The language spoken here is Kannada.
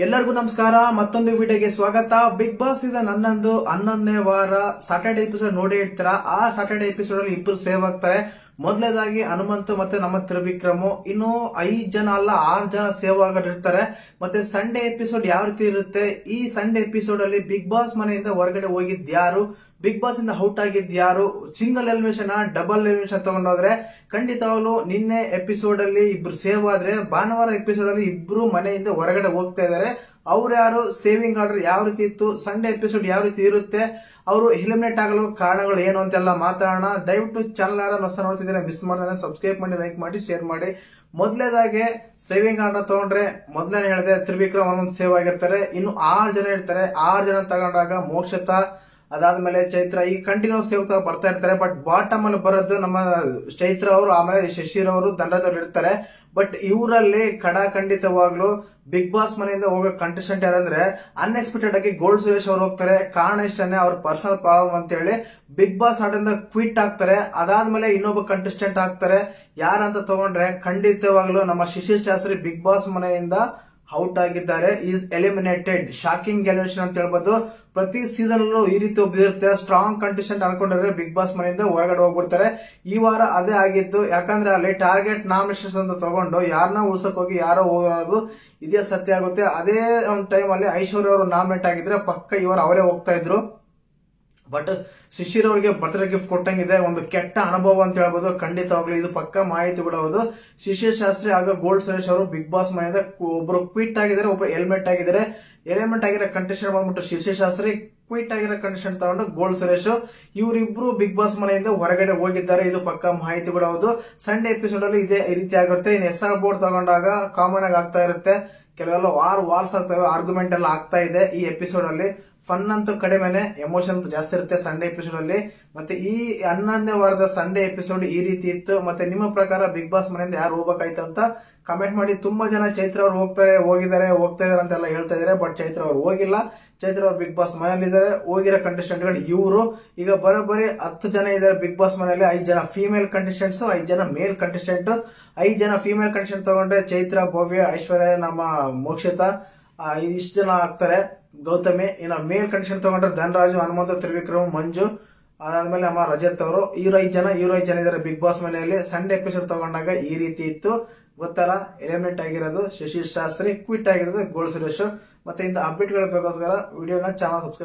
ಎಲ್ಲರಿಗೂ ನಮಸ್ಕಾರ. ಮತ್ತೊಂದು ವಿಡಿಯೋಗೆ ಸ್ವಾಗತ. ಬಿಗ್ ಬಾಸ್ ಸೀಸನ್ 11ನೇ ವಾರ ಸಾಟರ್ಡೆ ಎಪಿಸೋಡ್ ನೋಡಿ ಇರ್ತೀರಾ. ಆ ಸಾಟರ್ಡೆ ಎಪಿಸೋಡ್ ಅಲ್ಲಿ ಇಬ್ಬರು ಸೇವ್ ಆಗ್ತಾರೆ. ಮೊದಲನೇದಾಗಿ ಹನುಮಂತ್ ಮತ್ತೆ ನಮ್ಮ ತ್ರಿವಿಕ್ರಮ್. ಇನ್ನು 5 ಜನ ಅಲ್ಲ 6 ಜನ ಸೇವ್ ಆಗಿರ್ತಾರೆ. ಮತ್ತೆ ಸಂಡೇ ಎಪಿಸೋಡ್ ಯಾವ ರೀತಿ ಇರುತ್ತೆ, ಈ ಸಂಡೇ ಎಪಿಸೋಡ್ ಅಲ್ಲಿ ಬಿಗ್ ಬಾಸ್ ಮನೆಯಿಂದ ಹೊರಗಡೆ ಹೋಗಿದ್ಯಾರು, ಬಿಗ್ ಬಾಸ್ ಇಂದ ಔಟ್ ಆಗಿದ್ಯಾರು, ಸಿಂಗಲ್ ಎಲಿಮಿನೇಷನ್ ಡಬಲ್ ಎಲಿಮಿನೇಷನ್ ತಗೊಂಡೋದ್ರೆ, ಖಂಡಿತವಾಗ್ಲು ನಿನ್ನೆ ಎಪಿಸೋಡ್ ಅಲ್ಲಿ ಇಬ್ರು ಸೇವ್ ಆದ್ರೆ ಭಾನುವಾರ ಎಪಿಸೋಡ್ ಅಲ್ಲಿ ಇಬ್ರು ಮನೆಯಿಂದ ಹೊರಗಡೆ ಹೋಗ್ತಾ ಇದಾರೆ. ಅವ್ರು ಯಾರು, ಸೇವಿಂಗ್ ಆರ್ಡರ್ ಯಾವ ರೀತಿ ಇತ್ತು, ಸಂಡೇ ಎಪಿಸೋಡ್ ಯಾವ ರೀತಿ ಇರುತ್ತೆ, ಅವರು ಎಲಿಮಿನೇಟ್ ಆಗಲು ಕಾರಣಗಳು ಏನು ಅಂತೆಲ್ಲ ಮಾತಾಡೋಣ. ದಯವಿಟ್ಟು ಚಾನಲ್ ಯಾರು ಹೊಸ ನೋಡ್ತಿದ್ರೆ ಮಿಸ್ ಮಾಡ್ತಾನೆ ಸಬ್ಸ್ಕ್ರೈಬ್ ಮಾಡಿ, ಲೈಕ್ ಮಾಡಿ, ಶೇರ್ ಮಾಡಿ. ಮೊದಲೇದಾಗಿ ಸೇವಿಂಗ್ ಆರ್ಡರ್ ತಗೊಂಡ್ರೆ ಮೊದಲನೇ ಹೇಳಿದೆ ತ್ರಿವಿಕ್ರಮ್ ಒಂದೊಂದು ಸೇವ್ ಆಗಿರ್ತಾರೆ. ಇನ್ನು 6 ಜನ ಇರ್ತಾರೆ. 6 ಜನ ತಗೊಂಡಾಗ ಮೋಕ್ಷತಾ, ಅದಾದ್ಮೇಲೆ ಚೈತ್ರ, ಈಗ ಕಂಟಿನ್ಯೂ ಸೇವ್ ಬರ್ತಾ ಇರ್ತಾರೆ. ಬಟ್ ಬಾಟಮ್ ಅಲ್ಲಿ ಬರೋದು ನಮ್ಮ ಚೈತ್ರ ಅವರು, ಆಮೇಲೆ ಶಶಿರ್ ಅವರು, ಧನರಾಜ್ ಅವರು ಇರ್ತಾರೆ. ಬಟ್ ಇವರಲ್ಲಿ ಖಂಡಿತವಾಗ್ಲು ಬಿಗ್ ಬಾಸ್ ಮನೆಯಿಂದ ಹೋಗೋ ಕಂಟೆಸ್ಟೆಂಟ್ ಯಾರಂದ್ರೆ ಅನ್ಎಕ್ಸ್ಪೆಕ್ಟೆಡ್ ಆಗಿ ಗೋಲ್ಡ್ ಸುರೇಶ್ ಅವ್ರು ಹೋಗ್ತಾರೆ. ಕಾರಣ ಇಷ್ಟನೇ, ಅವ್ರ ಪರ್ಸನಲ್ ಪ್ರಾಬ್ಲಮ್ ಅಂತ ಹೇಳಿ ಬಿಗ್ ಬಾಸ್ ಆಡಿಂದ ಕ್ವಿಟ್ ಆಗ್ತಾರೆ. ಅದಾದ್ಮೇಲೆ ಇನ್ನೊಬ್ಬ ಕಂಟೆಸ್ಟೆಂಟ್ ಆಗ್ತಾರೆ. ಯಾರಂತ ತಗೊಂಡ್ರೆ ಖಂಡಿತವಾಗ್ಲು ನಮ್ಮ ಶಿಶಿರ್ ಶಾಸ್ತ್ರಿ ಬಿಗ್ ಬಾಸ್ ಮನೆಯಿಂದ ಔಟ್ ಆಗಿದ್ದಾರೆ. Is eliminated. ಶಾಕಿಂಗ್ ಎಲಿಮಿನೇಷನ್ ಅಂತ ಹೇಳ್ಬೋದು. ಪ್ರತಿ ಸೀಸನ್ ಈ ರೀತಿ ಒಬ್ಬಿರುತ್ತೆ. ಸ್ಟ್ರಾಂಗ್ ಕಂಟೆಸ್ಟೆಂಟ್ ಅನ್ಕೊಂಡಿದ್ರೆ ಬಿಗ್ ಬಾಸ್ ಮನೆಯಿಂದ ಹೊರಗಡೆ ಹೋಗ್ಬಿಡ್ತಾರೆ. ಈ ವಾರ ಅದೇ ಆಗಿತ್ತು. ಯಾಕಂದ್ರೆ ಅಲ್ಲಿ ಟಾರ್ಗೆಟ್ ನಾಮಿನೇಷನ್ಸ್ ಅಂತ ತಗೊಂಡು ಯಾರನ್ನ ಉಳ್ಸಕ್ ಹೋಗಿ ಯಾರೋ ಹೋಗೋದು ಇದೇ ಸತ್ಯ ಆಗುತ್ತೆ. ಅದೇ ಒಂದು ಟೈಮ್ ಅಲ್ಲಿ ಐಶ್ವರ್ಯ ಅವರು ನಾಮಿನೇಟ್ ಆಗಿದ್ರೆ ಪಕ್ಕ ಇವರು ಅವರೇ ಹೋಗ್ತಾ ಇದ್ರು. ಬಟ್ ಶಿಶಿರ್ ಅವರಿಗೆ ಬರ್ತ್ಡೇ ಗಿಫ್ಟ್ ಕೊಟ್ಟಂಗಿದೆ. ಒಂದು ಕೆಟ್ಟ ಅನುಭವ ಅಂತ ಹೇಳ್ಬೋದು. ಖಂಡಿತವಾಗ್ಲೂ ಇದು ಪಕ್ಕ ಮಾಹಿತಿ ಕೂಡ ಹೌದು. ಶಿಶಿರ್ ಶಾಸ್ತ್ರಿ ಹಾಗೂ ಗೋಲ್ಡ್ ಸುರೇಶ್ ಅವರು ಬಿಗ್ ಬಾಸ್ ಮನೆಯಿಂದ ಒಬ್ರು ಕ್ವಿಟ್ ಆಗಿದ್ದಾರೆ, ಒಬ್ರು ಎಲಿಮೆಂಟ್ ಆಗಿದ್ದಾರೆ. ಎಲಿಮೆಂಟ್ ಆಗಿರೋ ಕಂಟೆಸ್ಟೆಂಟ್ ಬಂದ್ಬಿಟ್ಟು ಶಿಶಿರ್ ಶಾಸ್ತ್ರಿ, ಕ್ವಿಟ್ ಆಗಿರೋ ಕಂಟೆಸ್ಟೆಂಟ್ ತಗೊಂಡು ಗೋಲ್ಡ್ ಸುರೇಶ್. ಇವರಿಬ್ರು ಬಿಗ್ ಬಾಸ್ ಮನೆಯಿಂದ ಹೊರಗಡೆ ಹೋಗಿದ್ದಾರೆ. ಇದು ಪಕ್ಕ ಮಾಹಿತಿ ಕೂಡ ಹೌದು. ಸಂಡೇ ಎಪಿಸೋಡ್ ಅಲ್ಲಿ ಇದೇ ರೀತಿ ಆಗಿರುತ್ತೆ. ಇನ್ನು SR ಬೋರ್ಡ್ ತಗೊಂಡಾಗ ಕಾಮನ್ ಆಗಿ ಆಗ್ತಾ ಇರುತ್ತೆ. ಕೆಲವೆಲ್ಲ ವಾರ್ಸ್ ಆಗ್ತವೆ, ಆರ್ಗ್ಯುಮೆಂಟ್ ಎಲ್ಲ ಆಗ್ತಾ ಇದೆ. ಈ ಎಪಿಸೋಡ್ ಅಲ್ಲಿ ಫನ್ ಅಂತೂ ಕಡಿಮೆನೆ, ಎಮೋಷನ್ ಜಾಸ್ತಿ ಇರುತ್ತೆ ಸಂಡೇ ಎಪಿಸೋಡ್ ಅಲ್ಲಿ. ಮತ್ತೆ ಈ 11ನೇ ವಾರದ ಸಂಡೇ ಎಪಿಸೋಡ್ ಈ ರೀತಿ ಇತ್ತು. ಮತ್ತೆ ನಿಮ್ಮ ಪ್ರಕಾರ ಬಿಗ್ ಬಾಸ್ ಮನೆಯಿಂದ ಯಾರು ಹೋಗ್ಬೇಕಾಯ್ತು ಅಂತ ಕಮೆಂಟ್ ಮಾಡಿ. ತುಂಬಾ ಜನ ಚೈತ್ರ ಅವ್ರು ಹೋಗ್ತಾ ಇದಾರೆ ಅಂತೆಲ್ಲ ಹೇಳ್ತಾ ಇದಾರೆ. ಬಟ್ ಚೈತ್ರ ಅವ್ರು ಹೋಗಿಲ್ಲ. ಚೈತ್ರ ಅವ್ರು ಬಿಗ್ ಬಾಸ್ ಮನೆಯಲ್ಲಿದ್ದಾರೆ. ಹೋಗಿರೋ ಕಂಟೆಸ್ಟೆಂಟ್ ಗಳು ಇವರು. ಈಗ ಬರೋಬ್ಬರಿ 10 ಜನ ಇದ್ದಾರೆ ಬಿಗ್ ಬಾಸ್ ಮನೆಯಲ್ಲಿ. 5 ಜನ ಫೀಮೇಲ್ ಕಂಟೆಸ್ಟೆಂಟ್ಸ್, 5 ಜನ ಮೇಲ್ ಕಂಟೆಸ್ಟೆಂಟ್. 5 ಜನ ಫೀಮೇಲ್ ಕಂಟೆಸ್ಟೆಂಟ್ ತಗೊಂಡ್ರೆ ಚೈತ್ರ, ಭವ್ಯ, ಐಶ್ವರ್ಯ, ನಮ್ಮ ಮೋಕ್ಷತಾ, ಇಷ್ಟು ಜನ ಆಗ್ತಾರೆ, ಗೌತಮಿ. ಇನ್ನು ಮೇಲ್ ಕಂಡೀಷನ್ ತಗೊಂಡ್ರೆ ಧನರಾಜು, ಹನುಮಂತ, ತ್ರಿವಿಕ್ರಮ್, ಮಂಜು, ಅದಾದ್ಮೇಲೆ ನಮ್ಮ ರಜತ್ ಅವರು. ಇವ್ರು 5 ಜನ ಇದಾರೆ ಬಿಗ್ ಬಾಸ್ ಮನೆಯಲ್ಲಿ. ಸಂಡೇ ಎಪಿಸೋಡ್ ತಗೊಂಡಾಗ ಈ ರೀತಿ ಇತ್ತು. ಗೊತ್ತಲ್ಲ, ಎಲಿಮಿನೇಟ್ ಆಗಿರೋದು ಶಿಶಿರ್ ಶಾಸ್ತ್ರಿ, ಕ್ವಿಟ್ ಆಗಿರೋದು ಗೋಲ್ಡ್ ಸುರೇಶ್. ಮತ್ತೆ ಇಂಥ ಅಪ್ಡೇಟ್ಗಳ ಬೇಕಾಗೋಸ್ಕರ ವಿಡಿಯೋನ ಚಾನಲ್ ಸಬ್ಸ್ಕ್ರೈಬ್